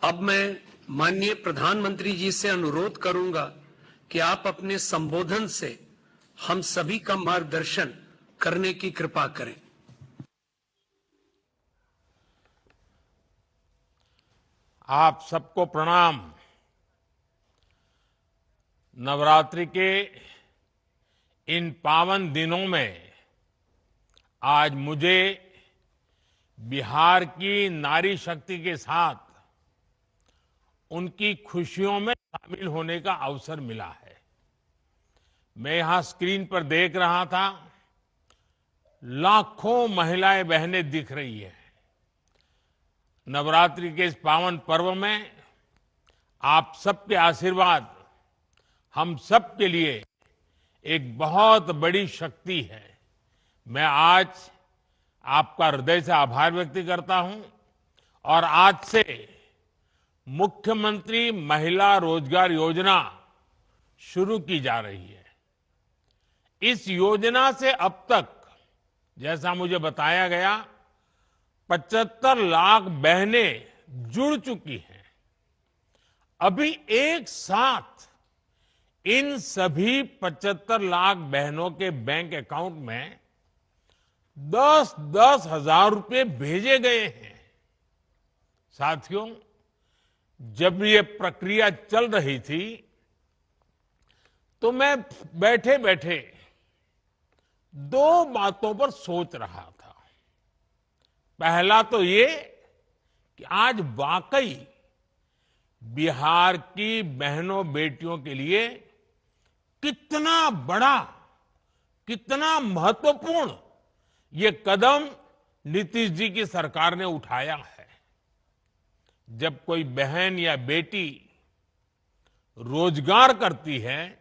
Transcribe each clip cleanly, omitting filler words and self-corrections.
अब मैं माननीय प्रधानमंत्री जी से अनुरोध करूंगा कि आप अपने संबोधन से हम सभी का मार्गदर्शन करने की कृपा करें। आप सबको प्रणाम। नवरात्रि के इन पावन दिनों में आज मुझे बिहार की नारी शक्ति के साथ उनकी खुशियों में शामिल होने का अवसर मिला है। मैं यहां स्क्रीन पर देख रहा था, लाखों महिलाएं बहनें दिख रही हैं। नवरात्रि के इस पावन पर्व में आप सबके आशीर्वाद हम सब के लिए एक बहुत बड़ी शक्ति है। मैं आज आपका हृदय से आभार व्यक्त करता हूं और आज से मुख्यमंत्री महिला रोजगार योजना शुरू की जा रही है। इस योजना से अब तक, जैसा मुझे बताया गया, 75 लाख बहनें जुड़ चुकी हैं। अभी एक साथ इन सभी 75 लाख बहनों के बैंक अकाउंट में 10-10 हजार रुपए भेजे गए हैं। साथियों, जब ये प्रक्रिया चल रही थी तो मैं बैठे बैठे दो बातों पर सोच रहा था। पहला तो ये कि आज वाकई बिहार की बहनों बेटियों के लिए कितना बड़ा, कितना महत्वपूर्ण ये कदम नीतीश जी की सरकार ने उठाया है। जब कोई बहन या बेटी रोजगार करती है,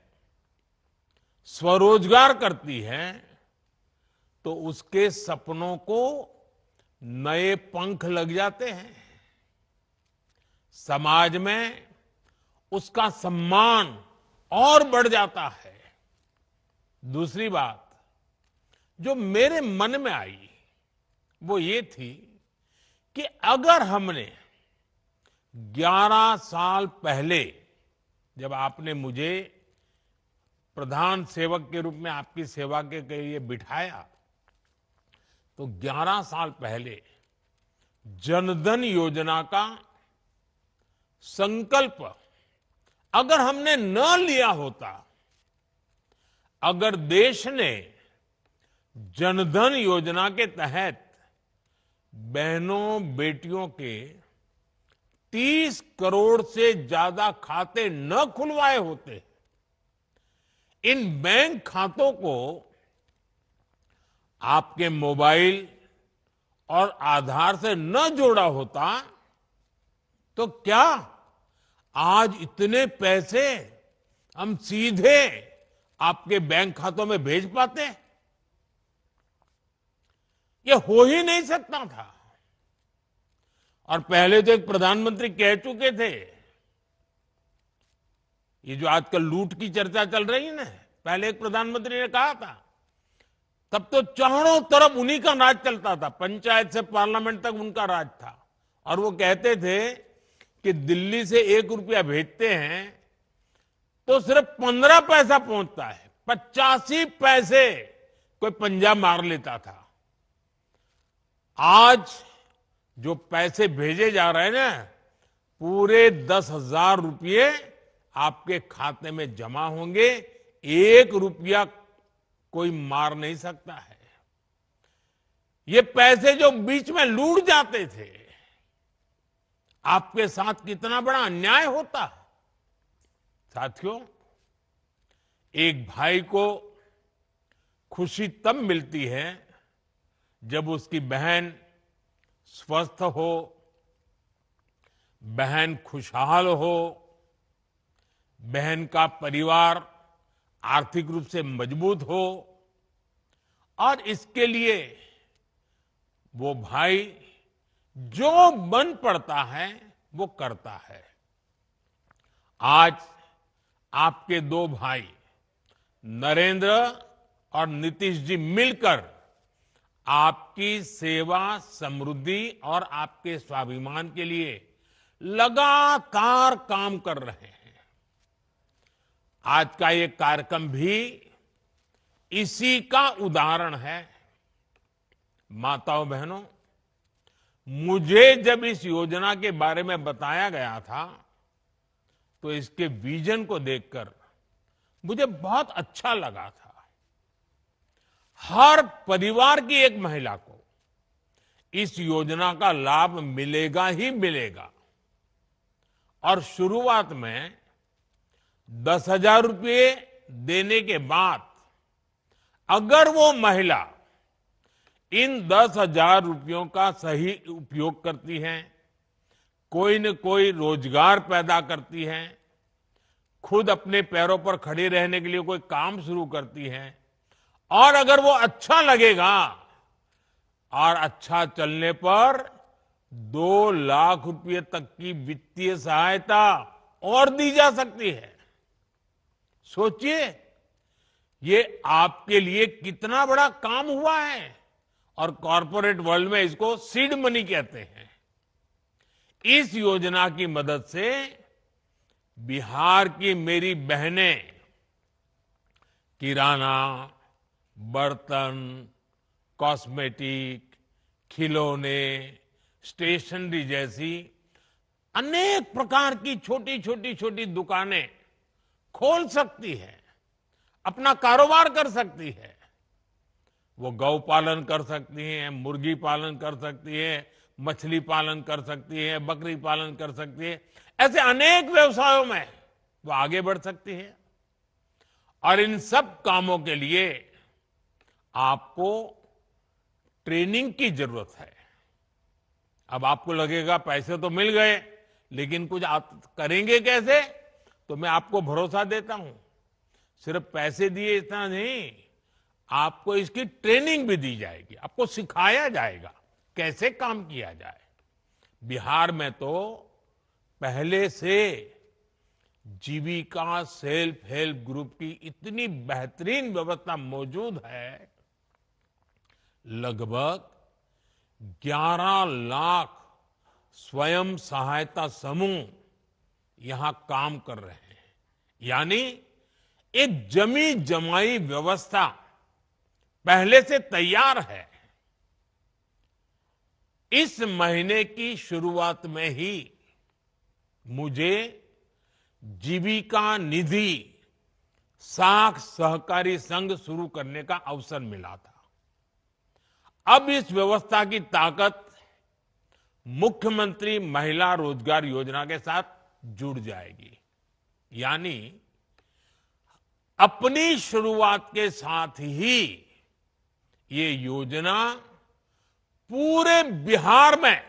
स्वरोजगार करती है, तो उसके सपनों को नए पंख लग जाते हैं। समाज में उसका सम्मान और बढ़ जाता है। दूसरी बात जो मेरे मन में आई वो ये थी कि अगर हमने 11 साल पहले, जब आपने मुझे प्रधान सेवक के रूप में आपकी सेवा के लिए बिठाया, तो 11 साल पहले जनधन योजना का संकल्प अगर हमने न लिया होता, अगर देश ने जनधन योजना के तहत बहनों बेटियों के 30 करोड़ से ज्यादा खाते न खुलवाए होते, इन बैंक खातों को आपके मोबाइल और आधार से न जोड़ा होता, तो क्या आज इतने पैसे हम सीधे आपके बैंक खातों में भेज पाते? ये हो ही नहीं सकता था। और पहले तो एक प्रधानमंत्री कह चुके थे, ये जो आजकल लूट की चर्चा चल रही है ना, पहले एक प्रधानमंत्री ने कहा था, तब तो चारों तरफ उन्हीं का राज चलता था, पंचायत से पार्लियामेंट तक उनका राज था। और वो कहते थे कि दिल्ली से 1 रुपया भेजते हैं तो सिर्फ 15 पैसा पहुंचता है, 85 पैसे कोई पंजाब मार लेता था। आज जो पैसे भेजे जा रहे हैं ना, पूरे 10,000 रुपये आपके खाते में जमा होंगे। 1 रुपया कोई मार नहीं सकता है। ये पैसे जो बीच में लूट जाते थे, आपके साथ कितना बड़ा अन्याय होता। साथियों, एक भाई को खुशी तब मिलती है जब उसकी बहन स्वस्थ हो, बहन खुशहाल हो, बहन का परिवार आर्थिक रूप से मजबूत हो, और इसके लिए वो भाई जो बन पड़ता है वो करता है। आज आपके 2 भाई नरेंद्र और नीतीश जी मिलकर आपकी सेवा, समृद्धि और आपके स्वाभिमान के लिए लगातार काम कर रहे हैं। आज का ये कार्यक्रम भी इसी का उदाहरण है। माताओं बहनों, मुझे जब इस योजना के बारे में बताया गया था तो इसके विजन को देखकर मुझे बहुत अच्छा लगा था। हर परिवार की एक महिला को इस योजना का लाभ मिलेगा ही मिलेगा। और शुरुआत में 10,000 रुपये देने के बाद अगर वो महिला इन 10,000 रुपयों का सही उपयोग करती है, कोई न कोई रोजगार पैदा करती है, खुद अपने पैरों पर खड़े रहने के लिए कोई काम शुरू करती है, और अगर वो अच्छा लगेगा और अच्छा चलने पर 2 लाख रुपए तक की वित्तीय सहायता और दी जा सकती है। सोचिए, ये आपके लिए कितना बड़ा काम हुआ है। और कॉरपोरेट वर्ल्ड में इसको सीड मनी कहते हैं। इस योजना की मदद से बिहार की मेरी बहनें किराना, बर्तन, कॉस्मेटिक, खिलौने, स्टेशनरी जैसी अनेक प्रकार की छोटी दुकानें खोल सकती है, अपना कारोबार कर सकती है। वो गौ पालन कर सकती हैं, मुर्गी पालन कर सकती है, मछली पालन कर सकती है, बकरी पालन कर सकती है। ऐसे अनेक व्यवसायों में वो आगे बढ़ सकती है। और इन सब कामों के लिए आपको ट्रेनिंग की जरूरत है। अब आपको लगेगा पैसे तो मिल गए, लेकिन कुछ आप करेंगे कैसे? तो मैं आपको भरोसा देता हूं, सिर्फ पैसे दिए इतना नहीं, आपको इसकी ट्रेनिंग भी दी जाएगी, आपको सिखाया जाएगा कैसे काम किया जाए। बिहार में तो पहले से जीविका सेल्फ हेल्प ग्रुप की इतनी बेहतरीन व्यवस्था मौजूद है। लगभग 11 लाख स्वयं सहायता समूह यहां काम कर रहे हैं। यानी एक जमी जमाई व्यवस्था पहले से तैयार है। इस महीने की शुरुआत में ही मुझे जीविका निधि साख सहकारी संघ शुरू करने का अवसर मिला था। अब इस व्यवस्था की ताकत मुख्यमंत्री महिला रोजगार योजना के साथ जुड़ जाएगी। यानी अपनी शुरुआत के साथ ही ये योजना पूरे बिहार में,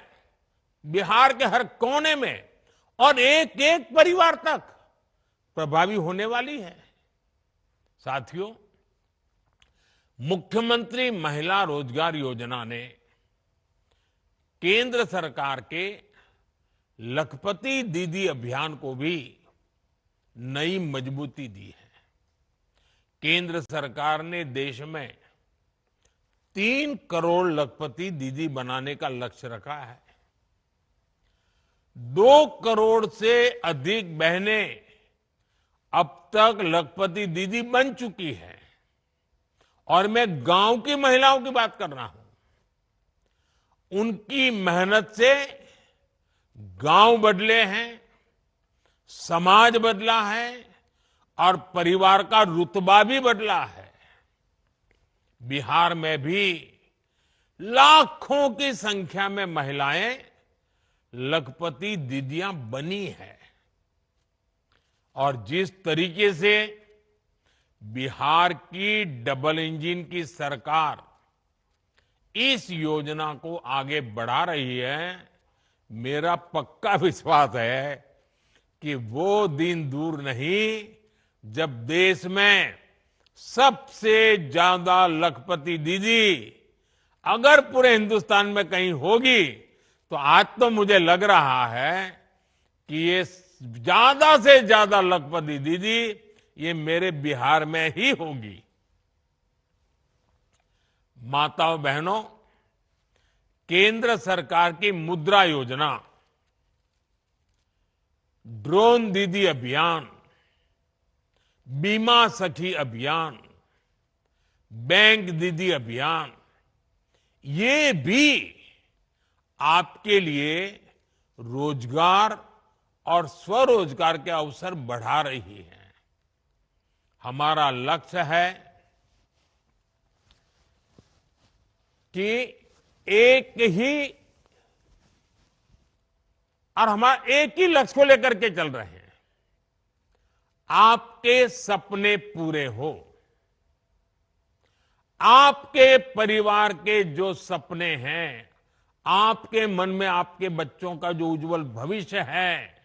बिहार के हर कोने में और एक एक परिवार तक प्रभावी होने वाली है। साथियों, मुख्यमंत्री महिला रोजगार योजना ने केंद्र सरकार के लखपति दीदी अभियान को भी नई मजबूती दी है। केंद्र सरकार ने देश में 3 करोड़ लखपति दीदी बनाने का लक्ष्य रखा है। 2 करोड़ से अधिक बहनें अब तक लखपति दीदी बन चुकी है। और मैं गांव की महिलाओं की बात कर रहा हूं। उनकी मेहनत से गांव बदले हैं, समाज बदला है और परिवार का रुतबा भी बदला है। बिहार में भी लाखों की संख्या में महिलाएं लखपति दीदियां बनी है। और जिस तरीके से बिहार की डबल इंजन की सरकार इस योजना को आगे बढ़ा रही है, मेरा पक्का विश्वास है कि वो दिन दूर नहीं जब देश में सबसे ज्यादा लखपति दीदी अगर पूरे हिंदुस्तान में कहीं होगी तो आज तो मुझे लग रहा है कि ये ज्यादा से ज्यादा लखपति दीदी ये मेरे बिहार में ही होगी। माताओं बहनों, केंद्र सरकार की मुद्रा योजना ड्रोन दीदी अभियान, बीमा सखी अभियान, बैंक दीदी अभियान, ये भी आपके लिए रोजगार और स्वरोजगार के अवसर बढ़ा रही है। हमारा लक्ष्य है कि एक ही और हमारा एक ही लक्ष्य को लेकर के चल रहे हैं, आपके सपने पूरे हो। आपके परिवार के जो सपने हैं, आपके मन में आपके बच्चों का जो उज्जवल भविष्य है,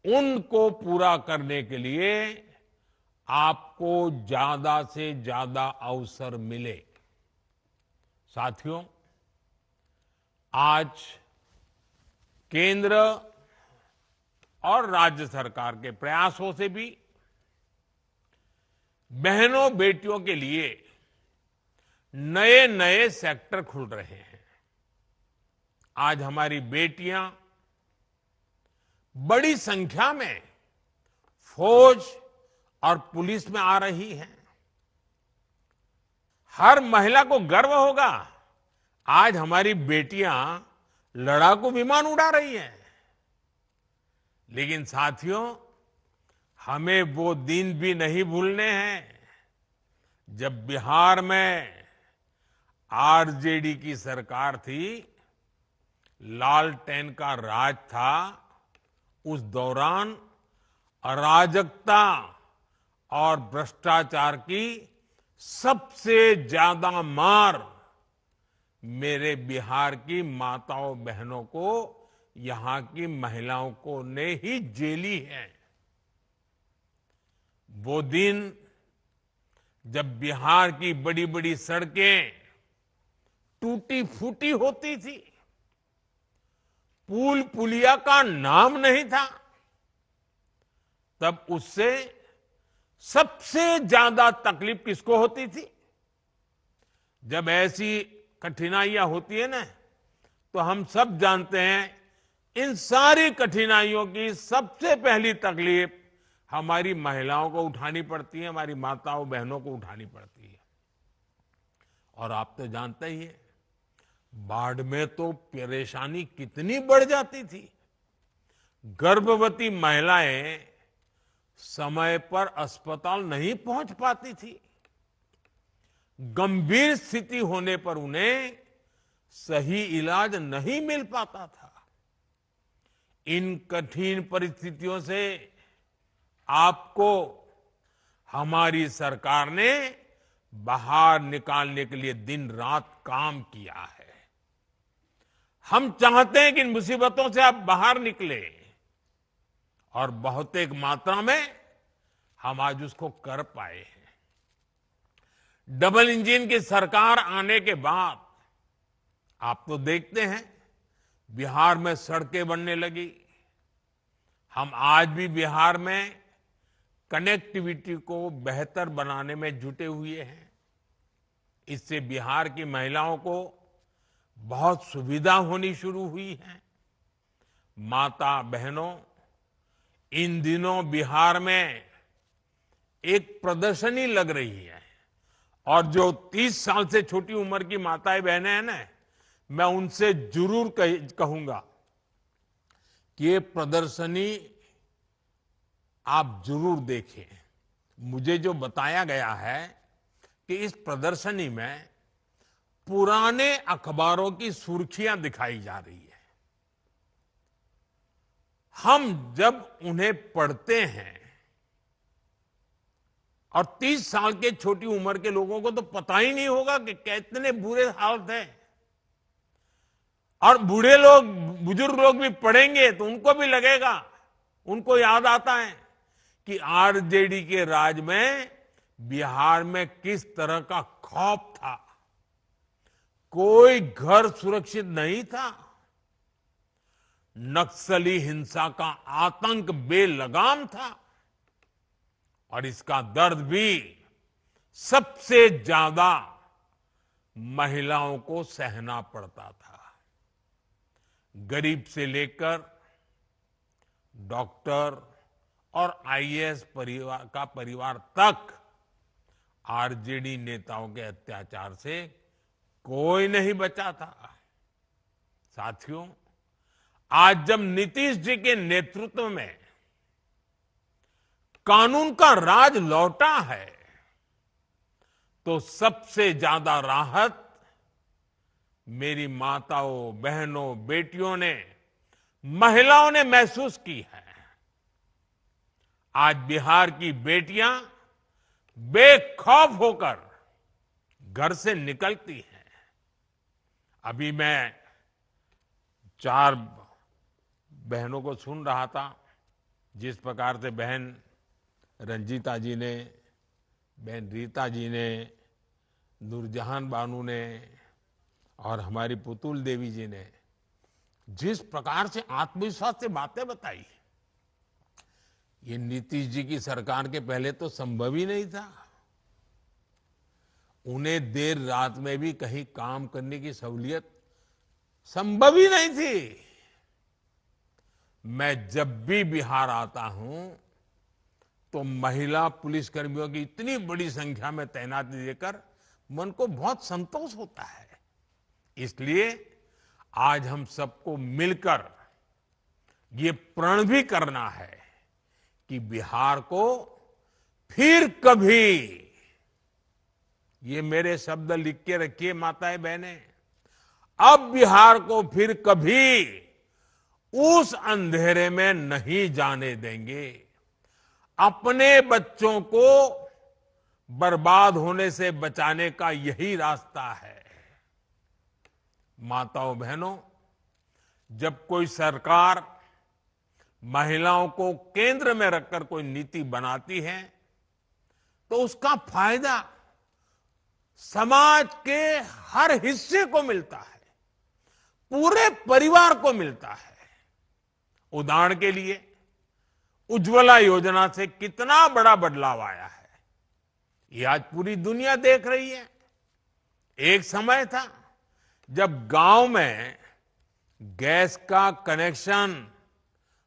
उनको पूरा करने के लिए आपको ज्यादा से ज्यादा अवसर मिले। साथियों, आज केंद्र और राज्य सरकार के प्रयासों से भी बहनों बेटियों के लिए नए नए सेक्टर खुल रहे हैं। आज हमारी बेटियां बड़ी संख्या में फौज और पुलिस में आ रही हैं। हर महिला को गर्व होगा, आज हमारी बेटियां लड़ाकू विमान उड़ा रही हैं। लेकिन साथियों, हमें वो दिन भी नहीं भूलने हैं जब बिहार में आरजेडी की सरकार थी, लालटेन का राज था। उस दौरान अराजकता और भ्रष्टाचार की सबसे ज्यादा मार मेरे बिहार की माताओं बहनों को, यहां की महिलाओं को ने ही झेली है। वो दिन जब बिहार की बड़ी बड़ी सड़कें टूटी फूटी होती थी, पुल पुलिया का नाम नहीं था, तब उससे सबसे ज्यादा तकलीफ किसको होती थी? जब ऐसी कठिनाइयां होती है ना, तो हम सब जानते हैं, इन सारी कठिनाइयों की सबसे पहली तकलीफ हमारी महिलाओं को उठानी पड़ती है, हमारी माताओं बहनों को उठानी पड़ती है। और आप तो जानते ही हैं, बाढ़ में तो परेशानी कितनी बढ़ जाती थी। गर्भवती महिलाएं समय पर अस्पताल नहीं पहुंच पाती थी। गंभीर स्थिति होने पर उन्हें सही इलाज नहीं मिल पाता था। इन कठिन परिस्थितियों से आपको हमारी सरकार ने बाहर निकालने के लिए दिन रात काम किया है। हम चाहते हैं कि इन मुसीबतों से आप बाहर निकले, और बहुतेक मात्रा में हम आज उसको कर पाए हैं। डबल इंजन की सरकार आने के बाद आप तो देखते हैं, बिहार में सड़कें बनने लगी। हम आज भी बिहार में कनेक्टिविटी को बेहतर बनाने में जुटे हुए हैं। इससे बिहार की महिलाओं को बहुत सुविधा होनी शुरू हुई है। माता बहनों, इन दिनों बिहार में एक प्रदर्शनी लग रही है, और जो 30 साल से छोटी उम्र की माताएं बहनें हैं ना, मैं उनसे जरूर कहूंगा कि ये प्रदर्शनी आप जरूर देखें। मुझे जो बताया गया है कि इस प्रदर्शनी में पुराने अखबारों की सुर्खियां दिखाई जा रही है। हम जब उन्हें पढ़ते हैं, और 30 साल के छोटी उम्र के लोगों को तो पता ही नहीं होगा कि कितने बुरे हालत हैं। और बूढ़े लोग, बुजुर्ग लोग भी पढ़ेंगे तो उनको भी लगेगा, उनको याद आता है कि आरजेडी के राज में बिहार में किस तरह का खौफ था। कोई घर सुरक्षित नहीं था। नक्सली हिंसा का आतंक बेलगाम था, और इसका दर्द भी सबसे ज्यादा महिलाओं को सहना पड़ता था। गरीब से लेकर डॉक्टर और आईएएस परिवार तक आरजेडी नेताओं के अत्याचार से कोई नहीं बचा था। साथियों, आज जब नीतीश जी के नेतृत्व में कानून का राज लौटा है, तो सबसे ज्यादा राहत मेरी माताओं, बहनों, बेटियों ने, महिलाओं ने महसूस की है। आज बिहार की बेटियां बेखौफ होकर घर से निकलती हैं। अभी मैं 4 बहनों को सुन रहा था, जिस प्रकार से बहन रंजीता जी ने, बहन रीता जी ने, नूरजहान बानू ने और हमारी पुतुल देवी जी ने जिस प्रकार से आत्मविश्वास से बातें बताई, ये नीतीश जी की सरकार के पहले तो संभव ही नहीं था। उन्हें देर रात में भी कहीं काम करने की सहूलियत संभव ही नहीं थी। मैं जब भी बिहार आता हूं तो महिला पुलिसकर्मियों की इतनी बड़ी संख्या में तैनाती देकर मन को बहुत संतोष होता है। इसलिए आज हम सबको मिलकर ये प्रण भी करना है कि बिहार को फिर कभी, ये मेरे शब्द लिख के रखिए माताएं बहनें, अब बिहार को फिर कभी उस अंधेरे में नहीं जाने देंगे। अपने बच्चों को बर्बाद होने से बचाने का यही रास्ता है। माताओं बहनों, जब कोई सरकार महिलाओं को केंद्र में रखकर कोई नीति बनाती है, तो उसका फायदा समाज के हर हिस्से को मिलता है, पूरे परिवार को मिलता है। उदाहरण के लिए उज्ज्वला योजना से कितना बड़ा बदलाव आया है, ये आज पूरी दुनिया देख रही है। एक समय था जब गांव में गैस का कनेक्शन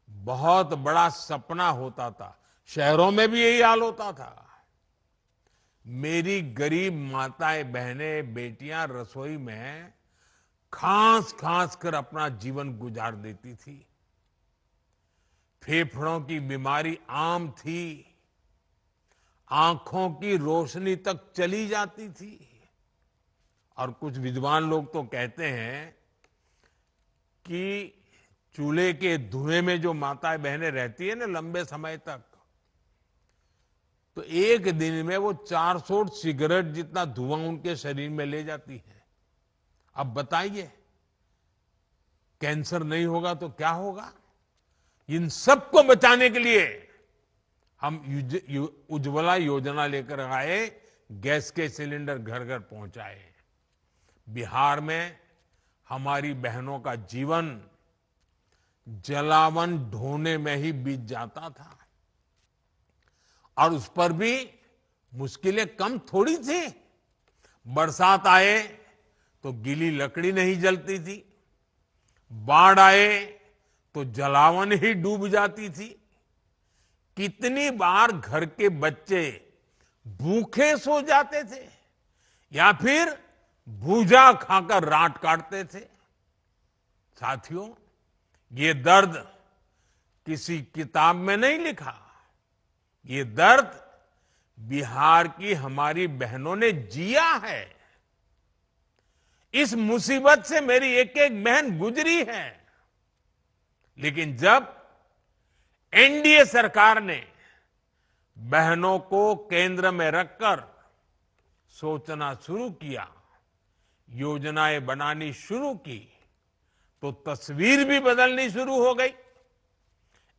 बहुत बड़ा सपना होता था, शहरों में भी यही हाल होता था। मेरी गरीब माताएं, बहनें, बेटियां रसोई में खांस खांस कर अपना जीवन गुजार देती थी। फेफड़ों की बीमारी आम थी, आंखों की रोशनी तक चली जाती थी। और कुछ विद्वान लोग तो कहते हैं कि चूल्हे के धुएं में जो माताएं बहनें रहती है ना लंबे समय तक, तो एक दिन में वो 400 सिगरेट जितना धुआं उनके शरीर में ले जाती है। अब बताइए, कैंसर नहीं होगा तो क्या होगा? इन सबको बचाने के लिए हम उज्ज्वला योजना लेकर आए, गैस के सिलेंडर घर घर पहुंचाए। बिहार में हमारी बहनों का जीवन जलावन ढोने में ही बीत जाता था, और उस पर भी मुश्किलें कम थोड़ी थी। बरसात आए तो गीली लकड़ी नहीं जलती थी, बाढ़ आए तो जलावन ही डूब जाती थी। कितनी बार घर के बच्चे भूखे सो जाते थे या फिर भूजा खाकर रात काटते थे। साथियों, ये दर्द किसी किताब में नहीं लिखा, ये दर्द बिहार की हमारी बहनों ने जिया है। इस मुसीबत से मेरी एक एक बहन गुजरी है, लेकिन जब एनडीए सरकार ने बहनों को केंद्र में रखकर सोचना शुरू किया, योजनाएं बनानी शुरू की, तो तस्वीर भी बदलनी शुरू हो गई।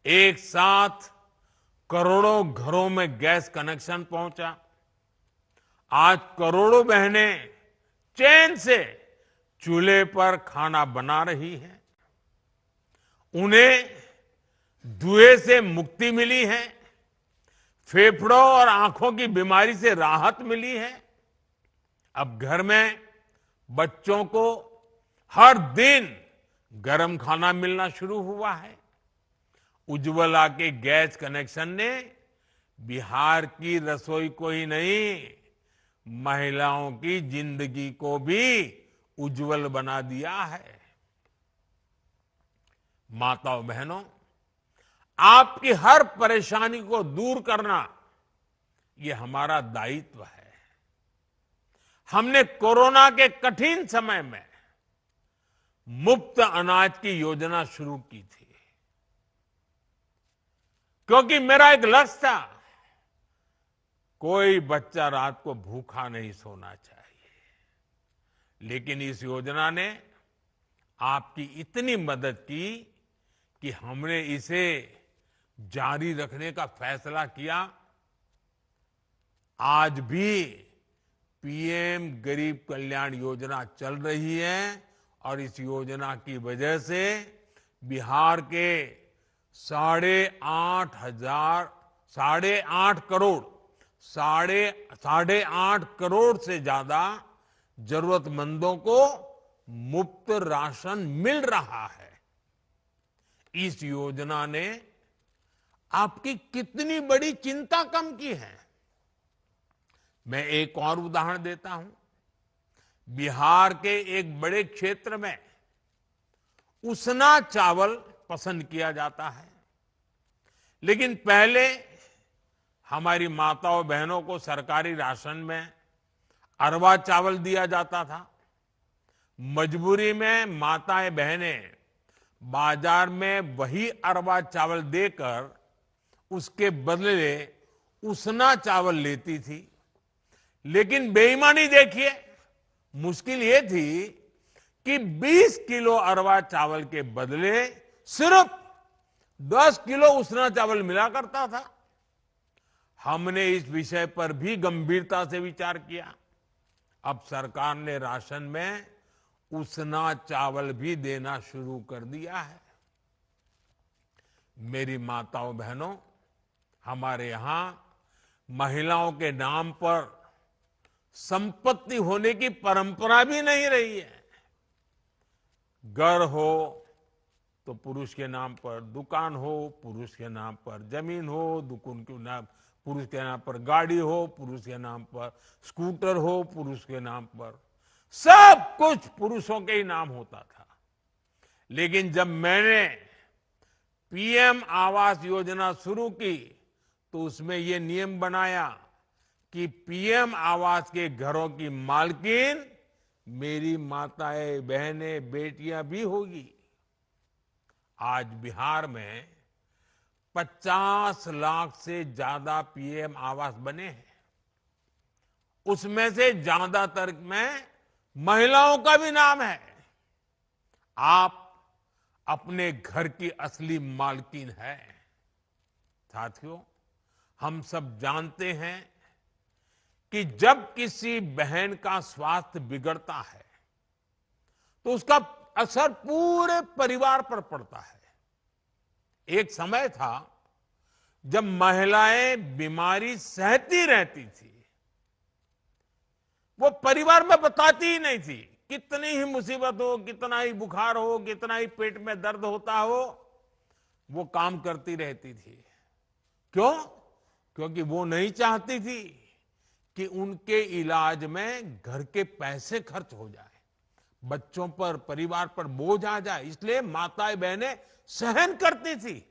एक साथ करोड़ों घरों में गैस कनेक्शन पहुंचा। आज करोड़ों बहनें चैन से चूल्हे पर खाना बना रही हैं। उन्हें धुएं से मुक्ति मिली है, फेफड़ों और आंखों की बीमारी से राहत मिली है। अब घर में बच्चों को हर दिन गर्म खाना मिलना शुरू हुआ है, उज्ज्वला के गैस कनेक्शन ने बिहार की रसोई को ही नहीं, महिलाओं की जिंदगी को भी उज्जवल बना दिया है। माताओं बहनों, आपकी हर परेशानी को दूर करना ये हमारा दायित्व है। हमने कोरोना के कठिन समय में मुफ्त अनाज की योजना शुरू की थी, क्योंकि मेरा एक लक्ष्य था, कोई बच्चा रात को भूखा नहीं सोना चाहिए। लेकिन इस योजना ने आपकी इतनी मदद की कि हमने इसे जारी रखने का फैसला किया। आज भी पीएम गरीब कल्याण योजना चल रही है और इस योजना की वजह से बिहार के 8.5 करोड़ से ज्यादा जरूरतमंदों को मुफ्त राशन मिल रहा है। इस योजना ने आपकी कितनी बड़ी चिंता कम की है। मैं एक और उदाहरण देता हूं। बिहार के एक बड़े क्षेत्र में उसना चावल पसंद किया जाता है, लेकिन पहले हमारी माताओं बहनों को सरकारी राशन में अरवा चावल दिया जाता था। मजबूरी में माताएं बहनें बाजार में वही अरवा चावल देकर उसके बदले उसना चावल लेती थी। लेकिन बेईमानी देखिए, मुश्किल ये थी कि 20 किलो अरवा चावल के बदले सिर्फ 10 किलो उसना चावल मिला करता था। हमने इस विषय पर भी गंभीरता से विचार किया। अब सरकार ने राशन में उसना चावल भी देना शुरू कर दिया है। मेरी माताओं बहनों, हमारे यहां महिलाओं के नाम पर संपत्ति होने की परंपरा भी नहीं रही है। घर हो तो पुरुष के नाम पर, दुकान हो पुरुष के नाम पर, जमीन हो दुकान के नाम पुरुष के नाम पर, गाड़ी हो पुरुष के नाम पर, स्कूटर हो पुरुष के नाम पर, सब कुछ पुरुषों के ही नाम होता था। लेकिन जब मैंने पीएम आवास योजना शुरू की तो उसमें यह नियम बनाया कि पीएम आवास के घरों की मालकिन मेरी माताएं बहनें बेटियां भी होगी। आज बिहार में 50 लाख से ज्यादा पीएम आवास बने हैं। उसमें से ज्यादातर में महिलाओं का भी नाम है। आप अपने घर की असली मालकिन है। साथियों, हम सब जानते हैं कि जब किसी बहन का स्वास्थ्य बिगड़ता है तो उसका असर पूरे परिवार पर पड़ता है। एक समय था जब महिलाएं बीमारी सहती रहती थी, वो परिवार में बताती ही नहीं थी। कितनी ही मुसीबत हो, कितना ही बुखार हो, कितना ही पेट में दर्द होता हो, वो काम करती रहती थी। क्यों? क्योंकि वो नहीं चाहती थी कि उनके इलाज में घर के पैसे खर्च हो जाए, बच्चों पर, परिवार पर बोझ आ जाए। इसलिए माताएं बहनें सहन करती थी।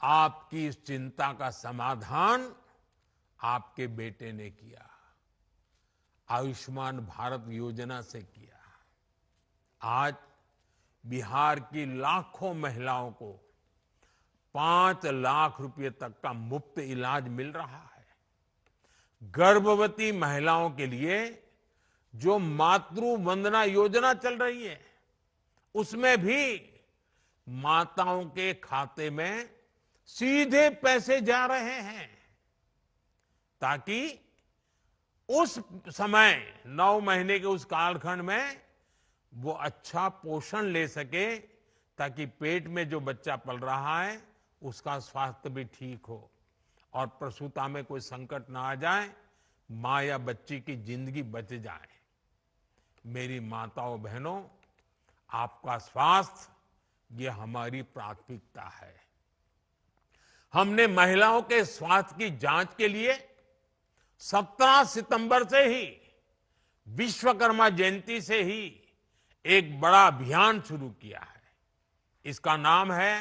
आपकी इस चिंता का समाधान आपके बेटे ने किया, आयुष्मान भारत योजना से किया। आज बिहार की लाखों महिलाओं को 5 लाख रुपए तक का मुफ्त इलाज मिल रहा है। गर्भवती महिलाओं के लिए जो मातृ वंदना योजना चल रही है, उसमें भी माताओं के खाते में सीधे पैसे जा रहे हैं, ताकि उस समय 9 महीने के उस कालखंड में वो अच्छा पोषण ले सके, ताकि पेट में जो बच्चा पल रहा है उसका स्वास्थ्य भी ठीक हो और प्रसूता में कोई संकट ना आ जाए, मां या बच्ची की जिंदगी बच जाए। मेरी माताओं बहनों, आपका स्वास्थ्य ये हमारी प्राथमिकता है। हमने महिलाओं के स्वास्थ्य की जांच के लिए 17 सितंबर से ही, विश्वकर्मा जयंती से ही एक बड़ा अभियान शुरू किया है। इसका नाम है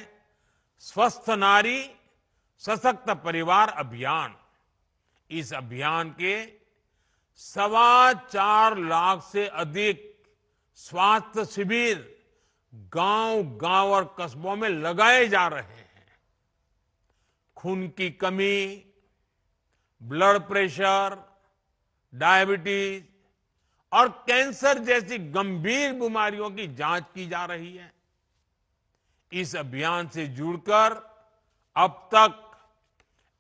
स्वस्थ नारी सशक्त परिवार अभियान। इस अभियान के 4.25 लाख से अधिक स्वास्थ्य शिविर गांव-गांव और कस्बों में लगाए जा रहे हैं। खून की कमी, ब्लड प्रेशर, डायबिटीज और कैंसर जैसी गंभीर बीमारियों की जांच की जा रही है। इस अभियान से जुड़कर अब तक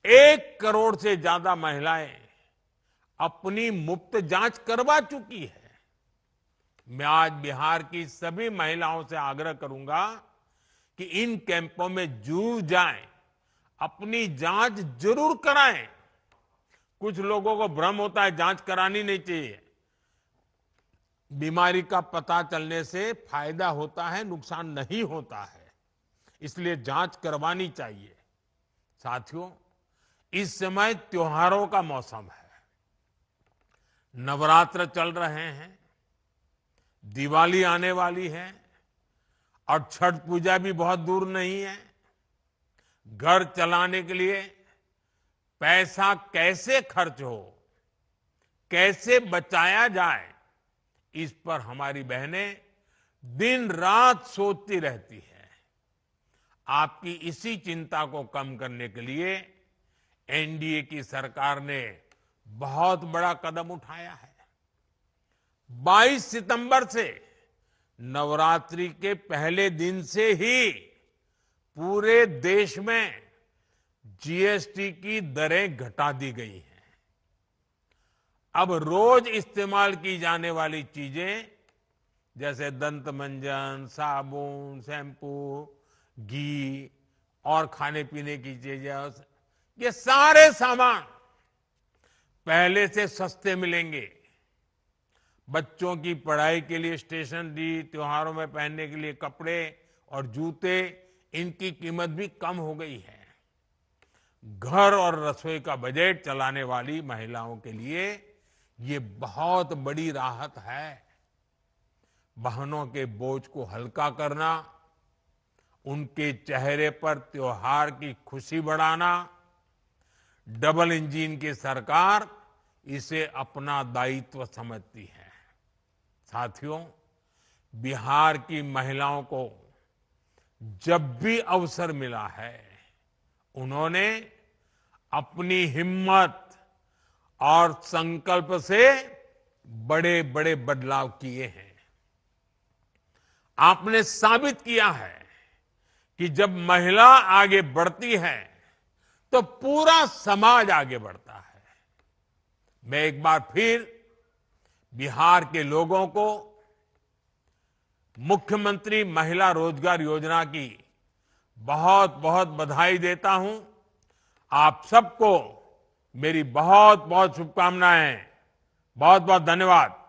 1 करोड़ से ज्यादा महिलाएं अपनी मुफ्त जांच करवा चुकी है। मैं आज बिहार की सभी महिलाओं से आग्रह करूंगा कि इन कैंपों में जरूर जाएं, अपनी जांच जरूर कराएं। कुछ लोगों को भ्रम होता है जांच करानी नहीं चाहिए। बीमारी का पता चलने से फायदा होता है, नुकसान नहीं होता है, इसलिए जांच करवानी चाहिए। साथियों, इस समय त्योहारों का मौसम है, नवरात्र चल रहे हैं, दिवाली आने वाली है और छठ पूजा भी बहुत दूर नहीं है। घर चलाने के लिए पैसा कैसे खर्च हो, कैसे बचाया जाए, इस पर हमारी बहनें दिन रात सोचती रहती है। आपकी इसी चिंता को कम करने के लिए एनडीए की सरकार ने बहुत बड़ा कदम उठाया है। 22 सितंबर से नवरात्रि के पहले दिन से ही पूरे देश में जीएसटी की दरें घटा दी गई हैं। अब रोज इस्तेमाल की जाने वाली चीजें जैसे दंत मंजन, साबुन, शैम्पू, घी और खाने पीने की चीजें, ये सारे सामान पहले से सस्ते मिलेंगे। बच्चों की पढ़ाई के लिए स्टेशनरी, त्योहारों में पहनने के लिए कपड़े और जूते, इनकी कीमत भी कम हो गई है। घर और रसोई का बजट चलाने वाली महिलाओं के लिए ये बहुत बड़ी राहत है। बहनों के बोझ को हल्का करना, उनके चेहरे पर त्योहार की खुशी बढ़ाना, डबल इंजन की सरकार इसे अपना दायित्व समझती है। साथियों, बिहार की महिलाओं को जब भी अवसर मिला है, उन्होंने अपनी हिम्मत और संकल्प से बड़े बड़े बदलाव किए हैं। आपने साबित किया है कि जब महिला आगे बढ़ती है तो पूरा समाज आगे बढ़ता है। मैं एक बार फिर बिहार के लोगों को मुख्यमंत्री महिला रोजगार योजना की बहुत बहुत बधाई देता हूं। आप सबको मेरी बहुत बहुत शुभकामनाएं। बहुत बहुत धन्यवाद।